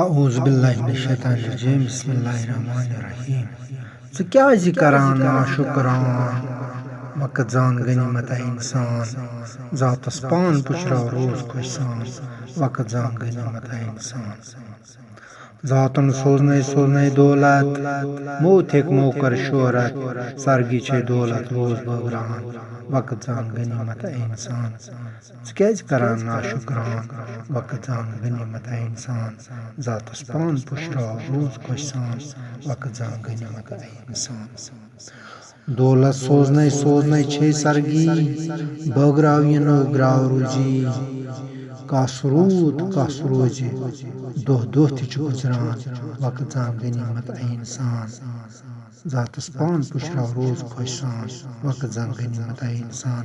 اعوذ باللہ من الشیطان الرجیم بسم اللہ الرحمن الرحیم ژٕ کیازِ کران ناشکران وقت زان غنیمت انسان ذاتس پان پُشراو روز خوش سان وقت زان غنیمت انسان ذاتن سوزنے دولت موت ہیک موکر شہرت سرگی چھے دولت روز بٲگراوان وقت زان غنیمت انسان ژٕ کیازِ کران ناشکران وقت زان غنیمت انسان ذاتس پان پُشراو روز خوش سان وقت زان غنیمت انسان دولت سوزنے چھے سرگی بٲگراو یہِ نٔو گراو روزی کس روزِ دۄہ تہِ چھُ گُزران وقت زان غنیمت انسان ذاتس پان پُشراو روز خوش سان وقت زان غنیمت انسان